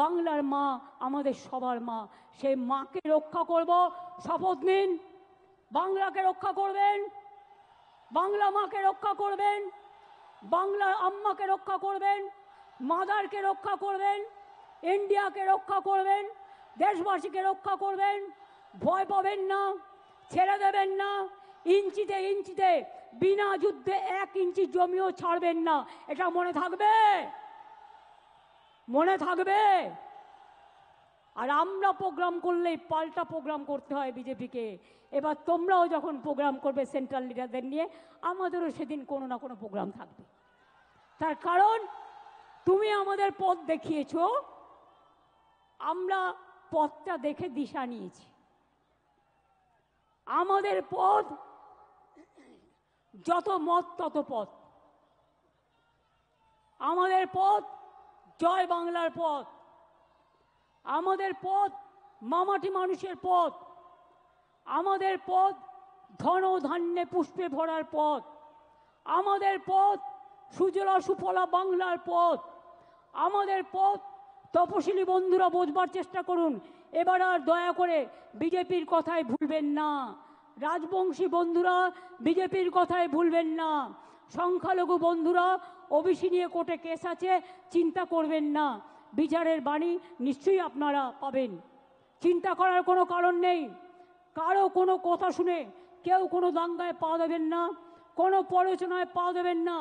বাংলার মা আমাদের সবার মা, সেই মাকে রক্ষা করব। শপথ নিন, বাংলাকে রক্ষা করবেন, বাংলা মাকে রক্ষা করবেন, বাংলার আম্মাকে রক্ষা করবেন, মাদারকে রক্ষা করবেন, ইন্ডিয়াকে রক্ষা করবেন, দেশবাসীকে রক্ষা করবেন। ভয় পাবেন না, ছেড়ে দেবেন না। ইঞ্চিতে ইঞ্চিতে বিনা যুদ্ধে 1 ইঞ্চি জমিও ছাড়বেন না, এটা মনে থাকবে, মনে থাকবে। আর আমরা প্রোগ্রাম করলেই পাল্টা প্রোগ্রাম করতে হয় বিজেপিকে। এবার তোমরাও যখন প্রোগ্রাম করবে সেন্ট্রাল লিডারদের নিয়ে, আমাদেরও সেদিন কোনো না কোনো প্রোগ্রাম থাকবে। তার কারণ তুমি আমাদের পথ দেখিয়েছো, আমরা পথটা দেখে দিশা নিয়েছি। আমাদের পথ যত মত তত পথ, আমাদের পথ জয় বাংলার পথ, আমাদের পথ মামাটি মানুষের পথ, আমাদের পথ ধন ধান্যে পুষ্পে ভরার পথ, আমাদের পথ সুজলা সুফলা বাংলার পথ, আমাদের পথ। তপশিলি বন্ধুরা বোঝবার চেষ্টা করুন, এবার আর দয়া করে বিজেপির কথায় ভুলবেন না। রাজবংশী বন্ধুরা বিজেপির কথায় ভুলবেন না। সংখ্যালঘু বন্ধুরা ওবিসি নিয়ে কোর্টে কেস আছে, চিন্তা করবেন না, বিচারের বাণী নিশ্চয়ই আপনারা পাবেন। চিন্তা করার কোনো কারণ নেই। কারো কোনো কথা শুনে কেউ কোনো দাঙ্গায় পা দেবেন না, কোনো প্ররোচনায় পা দেবেন না।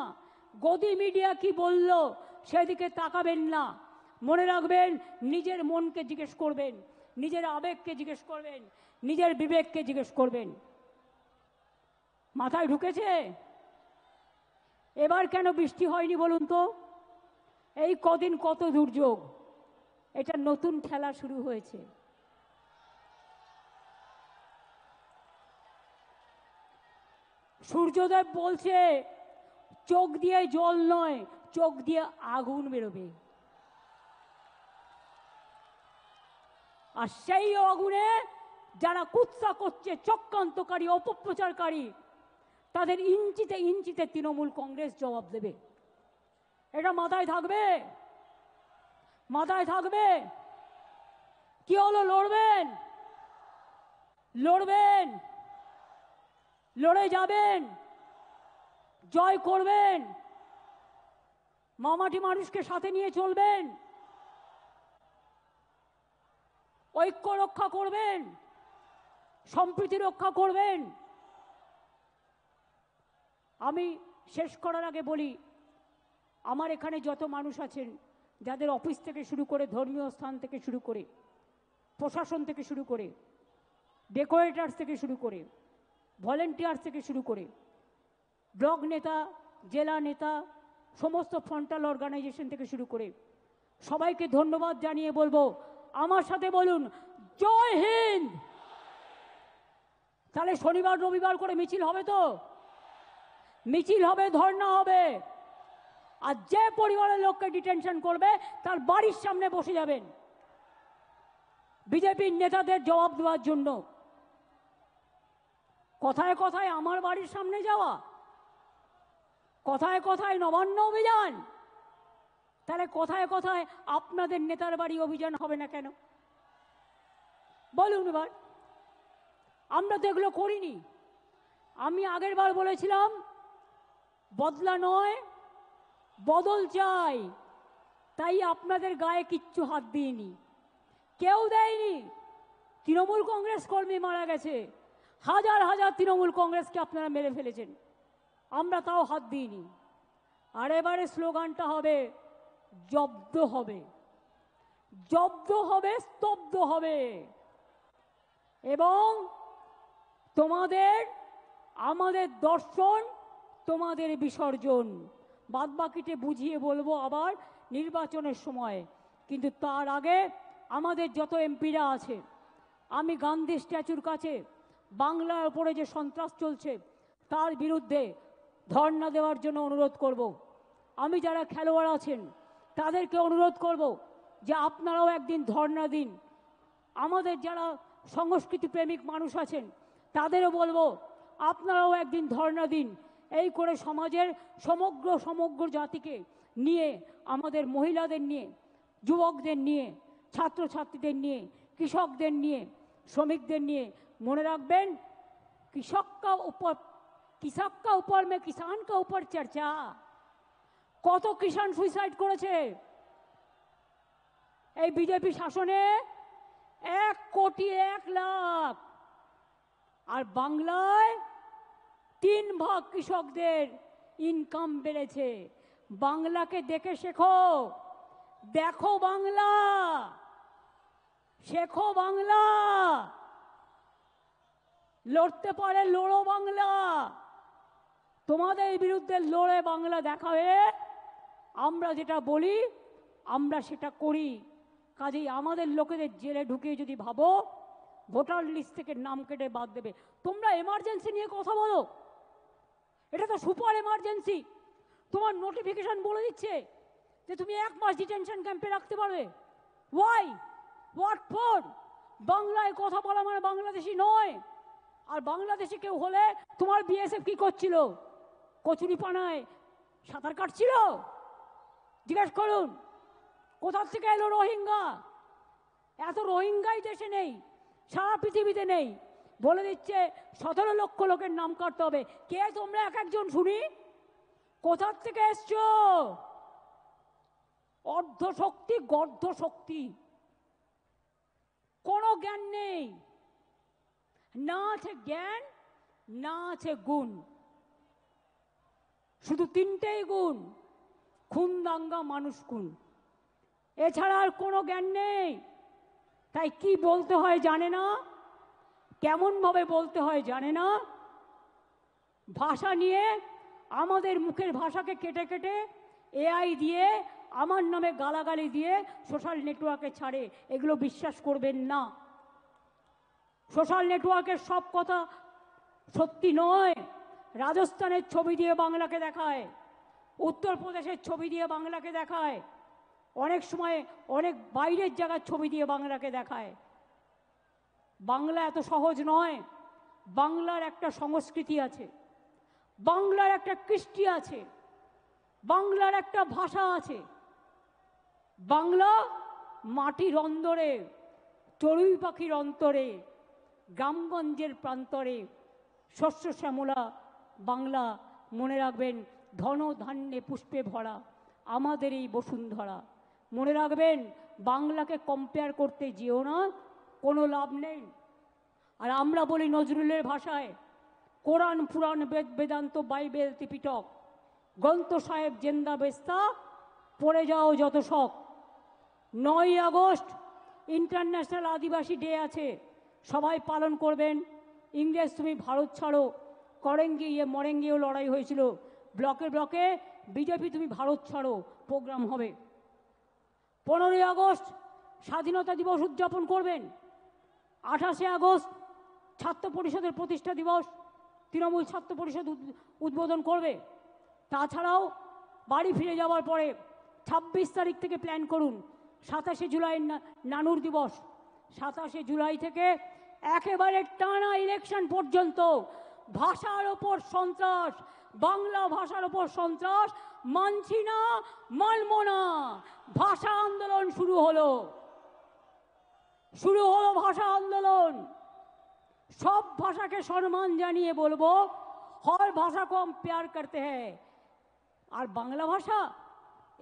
গদি মিডিয়া কি বলল সেদিকে তাকাবেন না। মনে রাখবেন, নিজের মনকে জিজ্ঞেস করবেন, নিজের আবেগকে জিজ্ঞেস করবেন, নিজের বিবেককে জিজ্ঞেস করবেন। মাথায় ঢুকেছে? এবার কেন বৃষ্টি হয়নি বলুন তো? এই কদিন কত দুর্যোগ, এটা নতুন খেলা শুরু হয়েছে। সূর্যদেব বলছে চোখ দিয়ে জল নয়, চোখ দিয়ে আগুন বেরোবে। আর সেই আগুনে যারা কুৎসা করছে, চক্রান্তকারী, অপপ্রচারকারী, তাদের ইঞ্চিতে ইঞ্চিতে তৃণমূল কংগ্রেস জবাব দেবে। এটা মাথায় থাকবে, মাথায় থাকবে। কি হলো? লড়বেন, লড়বেন, লড়ে যাবেন, জয় করবেন, মামাটি মানুষকে সাথে নিয়ে চলবেন, ঐক্য রক্ষা করবেন, সম্প্রীতি রক্ষা করবেন। আমি শেষ করার আগে বলি, আমার এখানে যত মানুষ আছেন, যাদের অফিস থেকে শুরু করে, ধর্মীয় স্থান থেকে শুরু করে, প্রশাসন থেকে শুরু করে, ডেকোরেটার্স থেকে শুরু করে, ভলেন্টিয়ার্স থেকে শুরু করে, ব্লক নেতা, জেলা নেতা, সমস্ত ফ্রন্টাল অর্গানাইজেশন থেকে শুরু করে সবাইকে ধন্যবাদ জানিয়ে বলবো, আমার সাথে বলুন জয় হিন্দ। তাহলে শনিবার রবিবার করে মিছিল হবে তো? মিছিল হবে, ধর্ণা হবে। আর যে পরিবারের লোককে ডিটেনশন করবে তার বাড়ির সামনে বসে যাবেন বিজেপির নেতাদের জবাব দেওয়ার জন্য। কথায় কথায় আমার বাড়ির সামনে যাওয়া, কথায় কথায় নবান্ন অভিযান, তাহলে কথায় কথায় আপনাদের নেতার বাড়ি অভিযান হবে না কেন বলুন? এবার আমরা তো এগুলো করিনি। আমি আগের বার বলেছিলাম বদলা নয়, বদল চাই। তাই আপনাদের গায়ে কিচ্ছু হাত দিইনি, কেউ দেয়নি। তৃণমূল কংগ্রেস কর্মী মারা গেছে, হাজার হাজার তৃণমূল কংগ্রেসকে আপনারা মেরে ফেলেছেন, আমরা তাও হাত দিইনি। আর এবারে স্লোগানটা হবে জব্দ হবে, জব্দ হবে, স্তব্ধ হবে। এবং তোমাদের আমাদের দর্শন, তোমাদের বিসর্জন। বাদবাকিতে বুঝিয়ে বলবো আবার নির্বাচনের সময়। কিন্তু তার আগে আমাদের যত এমপিরা আছে, আমি গান্ধী স্ট্যাচুর কাছে বাংলার উপরে যে সন্ত্রাস চলছে তার বিরুদ্ধে ধর্ণা দেওয়ার জন্য অনুরোধ করব। আমি যারা খেলোয়াড় আছেন তাদেরকে অনুরোধ করব যে আপনারাও একদিন ধর্ণা দিন। আমাদের যারা সংস্কৃতি প্রেমিক মানুষ আছেন তাদেরও বলবো আপনারাও একদিন ধর্ণা দিন। এই করে সমাজের সমগ্র জাতিকে নিয়ে, আমাদের মহিলাদের নিয়ে, যুবকদের নিয়ে ছাত্রছাত্রীদের নিয়ে, কৃষকদের নিয়ে, শ্রমিকদের নিয়ে। মনে রাখবেন, কৃষক কা উপর মে কিষান কা উপর চর্চা। কত কিষান সুইসাইড করেছে এই বিজেপি শাসনে? 1,01,00,000। আর বাংলায় 3 ভাগ কৃষকদের ইনকাম বেড়েছে। বাংলাকে দেখে শেখো, দেখো বাংলা, শেখো বাংলা। লড়তে পারে লড়ো বাংলা। তোমাদের বিরুদ্ধে লড়ে বাংলা দেখাবে। আমরা যেটা বলি আমরা সেটা করি। কাজেই আমাদের লোকেদের জেলে ঢুকিয়ে যদি ভাবো ভোটার লিস্ট থেকে নাম কেটে বাদ দেবে, তোমরা এমার্জেন্সি নিয়ে কথা বলো, এটা তো সুপার এমার্জেন্সি। তোমার নোটিফিকেশন বলে দিচ্ছে যে তুমি 1 মাস ডিটেনশন ক্যাম্পে রাখতে পারবে। ওয়াই? What for? বাংলায় কথা বলা মানে বাংলাদেশি নয়। আর বাংলাদেশে কেউ হলে তোমার বিএসএফ কি করছিল? কচুরি পানায় সাঁতার কাটছিল? জিজ্ঞেস করুন। কোথা থেকে এলো রোহিঙ্গা? এত রোহিঙ্গাই দেশে নেই, সারা পৃথিবীতে নেই। বলে দিচ্ছে 17 লক্ষ লোকের নাম কাটতে হবে। কে তোমরা এক একজন শুনি? কোথা থেকে এসছো? অর্ধ শক্তি, গর্ধ শক্তি, কোনো জ্ঞান নেই। না আছে জ্ঞান, না আছে গুণ। শুধু 3টেই গুণ: খুন, দাঙ্গা, মানুষ খুন। এছাড়া আর কোনো জ্ঞান নেই। তাই কি বলতে হয় জানে না, কেমন ভাবে বলতে হয় জানে না। ভাষা নিয়ে আমাদের মুখের ভাষাকে কেটে কেটে এআই দিয়ে আমার নামে গালাগালি দিয়ে সোশ্যাল নেটওয়ার্কে ছাড়ে। এগুলো বিশ্বাস করবেন না। সোশ্যাল নেটওয়ার্কের সব কথা সত্যি নয়। রাজস্থানের ছবি দিয়ে বাংলাকে দেখায়, উত্তরপ্রদেশের ছবি দিয়ে বাংলাকে দেখায়, অনেক সময় অনেক বাইরের জায়গার ছবি দিয়ে বাংলাকে দেখায়। বাংলা এত সহজ নয়। বাংলার একটা সংস্কৃতি আছে, বাংলার একটা কৃষ্টি আছে, বাংলার একটা ভাষা আছে। বাংলা মাটির অন্দরে, চড়ুই পাখির অন্তরে, গ্রামগঞ্জের প্রান্তরে শস্য শ্যামলা বাংলা। মনে রাখবেন, ধন ধান্যে পুষ্পে ভরা আমাদের এই বসুন্ধরা। মনে রাখবেন, বাংলাকে কম্পেয়ার করতে যেও না, কোনো লাভ নেই। আর আমরা বলি নজরুলের ভাষায়, কোরআন, পুরাণ, বেদ, বেদান্ত, বাইবেল, ত্রিপিটক, গ্রন্থ সাহেব জেন্দা বেস্তা, পড়ে যাও যত শখ। 9ই আগস্ট ইন্টারন্যাশনাল আদিবাসী ডে আছে, সবাই পালন করবেন। ইংরেজ তুমি ভারত ছাড়ো, করেঙ্গে ইয়ে মরেঙ্গেও লড়াই হয়েছিল। ব্লকে ব্লকে বিজেপি তুমি ভারত ছাড়ো প্রোগ্রাম হবে। 15ই আগস্ট স্বাধীনতা দিবস উদযাপন করবেন। 28শে আগস্ট ছাত্র পরিষদের প্রতিষ্ঠা দিবস, তৃণমূল ছাত্র পরিষদ উদ্বোধন করবে। তাছাড়াও বাড়ি ফিরে যাওয়ার পরে 26 তারিখ থেকে প্ল্যান করুন 27শে জুলাই নানুর দিবস। 27শে জুলাই থেকে একেবারে টানা ইলেকশন পর্যন্ত ভাষার ওপর সন্ত্রাস, বাংলা ভাষার ওপর সন্ত্রাস মানছি না, মানব না। ভাষা আন্দোলন শুরু হলো, শুরু হলো ভাষা আন্দোলন। সব ভাষাকে সম্মান জানিয়ে বলবো, हर भाषा को हम प्यार करते हैं। আর বাংলা ভাষা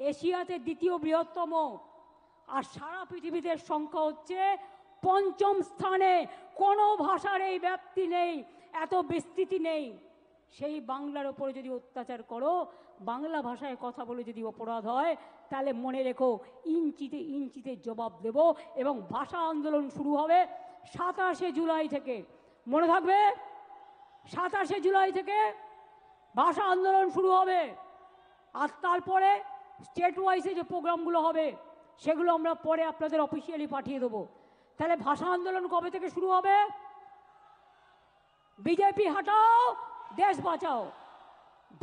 এশিয়াতে দ্বিতীয় বৃহত্তম, আর সারা পৃথিবীতে সংখ্যা হচ্ছে 5ম স্থানে। কোনো ভাষার এই ব্যাপ্তি নেই, এত বিস্তৃতি নেই। সেই বাংলার ওপরে যদি অত্যাচার করো, বাংলা ভাষায় কথা বলে যদি অপরাধ হয়, তাহলে মনে রেখো ইঞ্চিতে ইঞ্চিতে জবাব দেব। এবং ভাষা আন্দোলন শুরু হবে 27শে জুলাই থেকে। মনে থাকবে, 27শে জুলাই থেকে ভাষা আন্দোলন শুরু হবে। আর তারপরে স্টেট ওয়াইজে যে প্রোগ্রামগুলো হবে সেগুলো আমরা পরে আপনাদের অফিসিয়ালি পাঠিয়ে দেবো। তাহলে ভাষা আন্দোলন কবে থেকে শুরু হবে? বিজেপি হাটাও, দেশ বাঁচাও।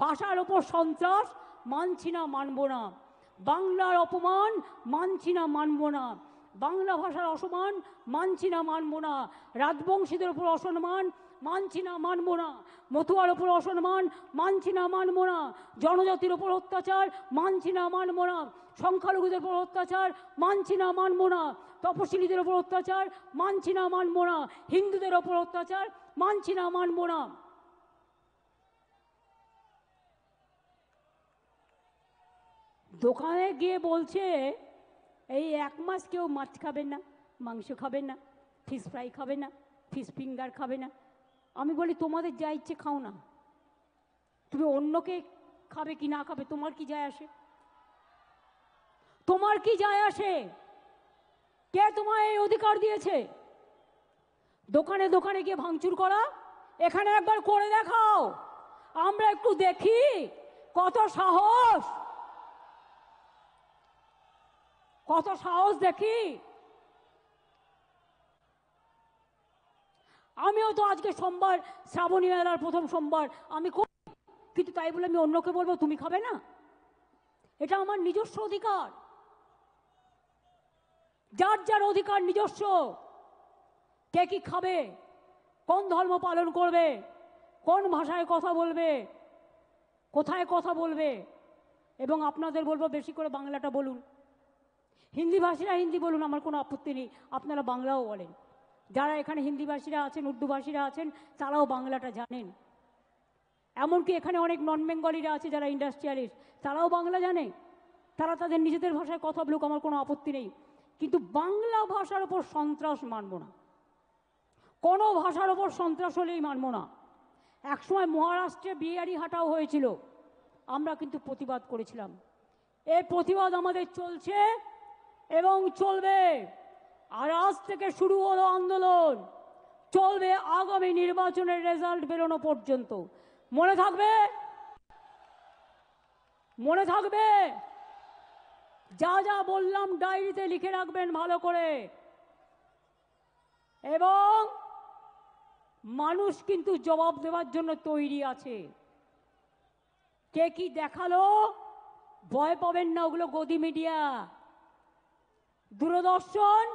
ভাষার ওপর সন্ত্রাস মানছি না, মানব না। বাংলার অপমান মানছি না, মানব না। বাংলা ভাষার অসম্মান মানছি না, মানব না। রাজবংশীদের উপর অসম্মান মানছি না, মানবো না। মতুয়ার ওপর অসম্মান মানছি না, মানবো না। জনজাতির ওপর অত্যাচার মানছি না, মানবো না। সংখ্যালঘুদের ওপর অত্যাচার মানছি না, মানবো না। তপশিলীদের ওপর অত্যাচার মানছি না, মানবো না। হিন্দুদের ওপর অত্যাচার মানছি না, মানবো না। দোকানে গিয়ে বলছে এই 1 মাস কেউ মাছ খাবেন না, মাংস খাবেন না, ফিশ ফ্রাই খাবে না, ফিশ ফিঙ্গার খাবে না। আমি বলি তোমাদের যা ইচ্ছে খাও না, তুমি অন্যকে খাবে কি না খাবে তোমার কি যায় আসে? তোমার কি যায় আসে? কে তোমায় এই অধিকার দিয়েছে দোকানে দোকানে গিয়ে ভাঙচুর করা? এখানে একবার করে দেখাও, আমরা একটু দেখি কত সাহস, কত সাহস দেখি। আমিও তো আজকে সোমবার, শ্রাবণী মেলার প্রথম সোমবার আমি করি, কিন্তু তাই বলে আমি অন্যকে বলবো তুমি খাবে না? এটা আমার নিজস্ব অধিকার, যার যার অধিকার নিজস্ব। কে কি খাবে, কোন ধর্ম পালন করবে, কোন ভাষায় কথা বলবে, কোথায় কথা বলবে। এবং আপনাদের বলবো বেশি করে বাংলাটা বলুন, হিন্দি ভাষীরা হিন্দি বলুন, আমার কোনো আপত্তি নেই, আপনারা বাংলাও বলেন। যারা এখানে হিন্দি ভাষীরা আছেন, উর্দু ভাষীরা আছেন, তারাও বাংলাটা জানেন। এমনকি এখানে অনেক নন বেঙ্গলিরা আছে যারা ইন্ডাস্ট্রিয়ালিস্ট, তারাও বাংলা জানে, তারা তাদের নিজেদের ভাষায় কথা বলুক, আমার কোনো আপত্তি নেই। কিন্তু বাংলা ভাষার ওপর সন্ত্রাস মানব না, কোনো ভাষার ওপর সন্ত্রাস হলেই মানব না। একসময় মহারাষ্ট্রে বিহারি হাঁটাও হয়েছিল, আমরা কিন্তু প্রতিবাদ করেছিলাম। এই প্রতিবাদ আমাদের চলছে এবং চলবে। আর আজ থেকে শুরু হলো আন্দোলন, চলবে আগামী নির্বাচনের রেজাল্ট বেরোনো পর্যন্ত। মনে থাকবে, মনে থাকবে, যা যা বললাম ডায়েরিতে লিখে রাখবেন ভালো করে। এবং মানুষ কিন্তু জবাব দেওয়ার জন্য তৈরি আছে। কে কি দেখালো ভয় পাবেন না, ওগুলো গদি মিডিয়া, দূরদর্শন,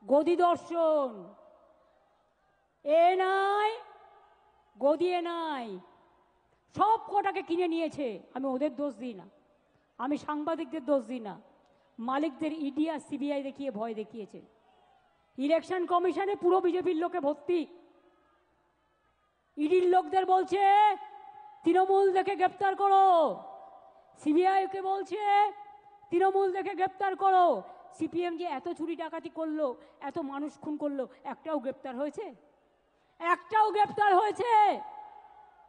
গদি দর্শন। এ নাই গদি, এ নাই, সব কটাকে কিনে নিয়েছে। আমি ওদের দোষ দিই না, আমি সাংবাদিকদের দোষ দিই না। মালিকদের ইডি আর সিবিআই দেখিয়ে ভয় দেখিয়েছে। ইলেকশন কমিশনে পুরো বিজেপির লোকে ভর্তি। ইডির লোকদের বলছে তৃণমূল দেখে গ্রেপ্তার করো, সিবিআইকে বলছে তৃণমূল দেখে গ্রেপ্তার করো। সিপিএম যে এত চুরি ডাকাতি করলো, এত মানুষ খুন করলো, একটাও গ্রেপ্তার হয়েছে? একটাও গ্রেপ্তার হয়েছে?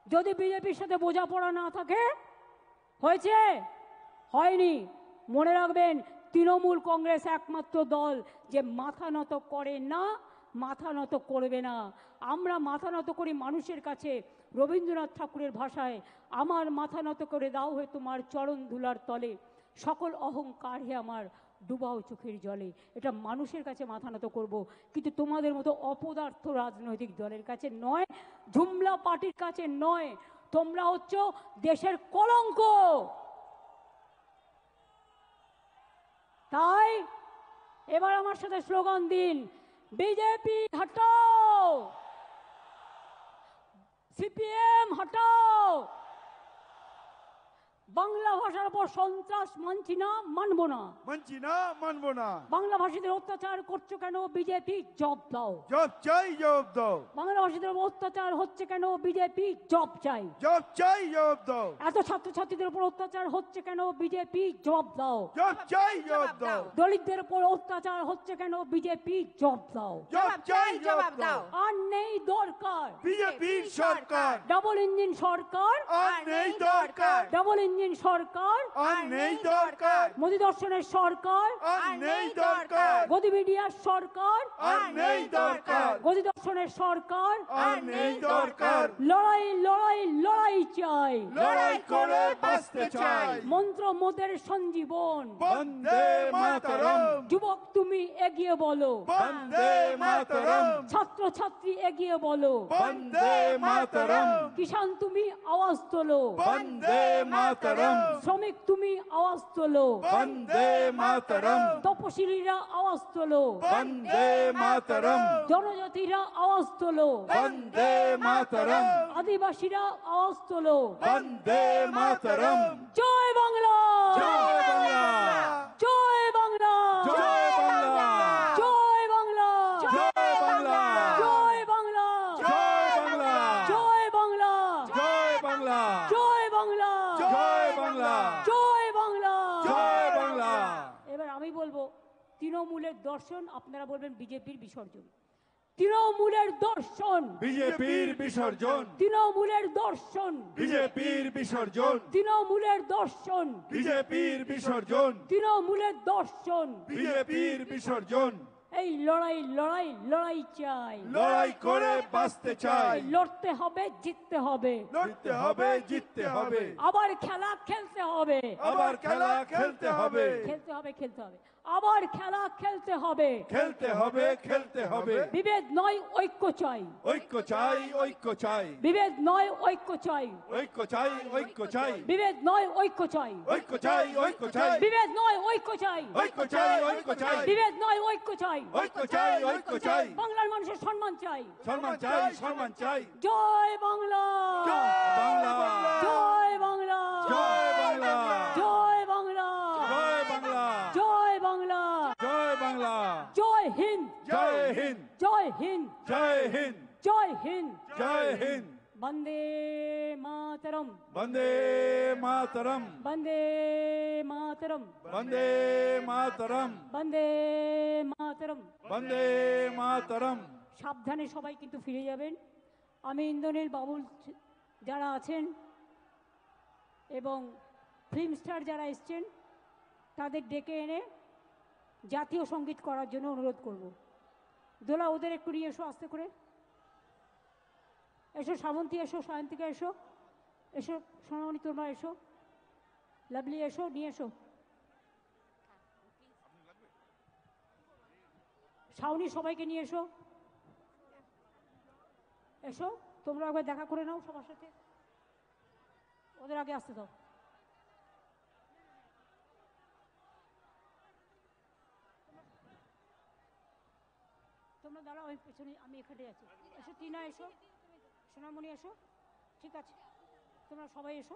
যদি বিজেপির সাথে বোঝাপড়া না থাকে, হয়েছে? হয়নি। মনে রাখবেন, তৃণমূল কংগ্রেস একমাত্র দল যে মাথা নত করে না, মাথা নত করবে না। আমরা মাথা নত করি মানুষের কাছে। রবীন্দ্রনাথ ঠাকুরের ভাষায়, আমার মাথা নত করে দাও হে তোমার চরণ ধুলার তলে, সকল অহংকার হে আমার ডুবাও চোখের জলে। এটা মানুষের কাছে মাথা নত করবো, কিন্তু তোমাদের মতো অপদার্থ রাজনৈতিক দলের কাছে নয়, ঝুমলা পার্টির কাছে নয়। তোমরা হচ্ছ দেশের কলঙ্ক। তাই এবার আমার সাথে স্লোগান দিন, বিজেপি হটাও, সিপিএম হটাও। বাংলা ভাষার উপর সন্ত্রাস মানছি না, মানবো না, মানছি না, মানবো না। বাংলা ভাষীদের অত্যাচার করছো কেন? বিজেপি জব দাও, জব চাই, জব দাও। বাংলা ভাষীদের উপর অত্যাচার হচ্ছে কেন? বিজেপি জব চাই, জব চাই, জব দাও। এত ছাত্রছাত্রীদের উপর অত্যাচার হচ্ছে কেন? বিজেপি জব দাও, জব চাই, জব দাও। দলিতদের উপর অত্যাচার হচ্ছে কেন? বিজেপি জব দাও, জব চাই, জবাব দাও। আর নেই দরকার বিজেপির সরকার, ডাবল ইঞ্জিন সরকার, আর নেই দরকার। ডাবল ইঞ্জিন সরকার, আর নেই দরকার। মোদী দর্শনের সরকার, আর নেই দরকার। গদি মিডিয়ার সরকার, আর নেই দরকার। গদি দর্শনের সরকার, আর নেই দরকার। লড়াই লড়াই লড়াই চাই, লড়াই করে বাঁচতে চাই। মন্ত্র মোদের সঞ্জীবন, বন্দে মাতরম। যুবক তুমি এগিয়ে বলো, বন্দে মাতরম। ছাত্র ছাত্রী এগিয়ে বলো, বন্দে মাতরম। কিষান তুমি আওয়াজ তোলো, বন্দে মাতরম। শ্রমিক তুমি আওয়াজ তোলো, বন্দে মাতরম। তপশিলীরা আওয়াজ তোলো, वंदे मातरम, জনজাতিরা আওয়াজ তোলো, वंदे मातरम, আদিবাসীরা আওয়াজ তোলো, वंदे मातरम। জয় বাংলা, जय बांग्ला, জয় বাংলা, जय बांग्ला, জয় বাংলা, जय बांग्ला, জয় বাংলা, जय बांग्ला, জয় বাংলা, जय बांग्ला, জয় বাংলা, जय बांग्ला, জয় বাংলা। जय बांग्ला। এবার আমি বলবো তৃণমূলের দর্শন, আপনারা বলবেন বিজেপির বিসর্জন। তৃণমূলের দর্শন, বিজেপির বিসর্জন, তৃণমূলের দর্শন, বিজেপির বিসর্জন, তৃণমূলের দর্শন, বিজেপির বিসর্জন, তৃণমূলের দর্শন। বিজেপির বিসর্জন। এই লড়াই লড়াই লড়াই চাই, লড়াই করে বাঁচতে চাই, লড়তে হবে, জিততে হবে, লড়তে হবে, জিততে হবে, আবার খেলা খেলতে হবে, আবার খেলা খেলতে হবে, খেলতে হবে, খেলতে হবে, আবার খেলা খেলতে হবে। খেলতে হবে, খেলতে হবে। বিভেদ নয়, ঐক্য চাই, ঐক্য চাই, ঐক্য চাই, বিভেদ নয়, ঐক্য চাই, ঐক্য চাই, ঐক্য চাই, বিভেদ নয়, ঐক্য চাই, ঐক্য চাই, ঐক্য চাই, বিভেদ নয়, ঐক্য চাই, ঐক্য চাই, ঐক্য চাই, বিভেদ নয়, ঐক্য চাই, ঐক্য চাই, ঐক্য চাই, বাংলার মানুষের সম্মান চাই। সম্মান চাই, সম্মান চাই। জয় বাংলা, বাংলা, জয় বাংলা, জয় বাংলা, জয় বাংলা, জয় বাংলা, জয় বাংলা, জয় বাংলা, জয় হিন্দ, জয় হিন্দ, জয় হিন্দ, জয় হিন্দ, জয় হিন্দ। জয় হিন্দ। বন্দে মাতরম, বন্দে মাতরম, বন্দে মাতরম, বন্দে মাতরম, বন্দে মাতরম। বন্দে মাতরম। সাবধানে সবাই কিন্তু ফিরে যাবেন। আমি ইন্দ্রনীল বাবুল যারা আছেন এবং ফিল্ম স্টার যারা এসছেন তাদের ডেকে এনে জাতীয় সঙ্গীত করার জন্য অনুরোধ করব। দোলা ওদের একটু নিয়ে এসো আস্তে করে, এসো শ্রাবন্তী, এসো সায়ন্তিকা, এসো, এসো সোনামণি, তোমরা এসো, লাভলি এসো, নিয়ে এসো, শাওনি সবাইকে নিয়ে এসো, এসো তোমরা একবার দেখা করে নাও সবার সাথে, ওদের আগে আসতে দাও। তোমরা দাঁড়াও, আমি পেছনে, আমি এখানে আছি। এসো টিনা, এসো সোনামণি, এসো, ঠিক আছে তোমরা সবাই এসো।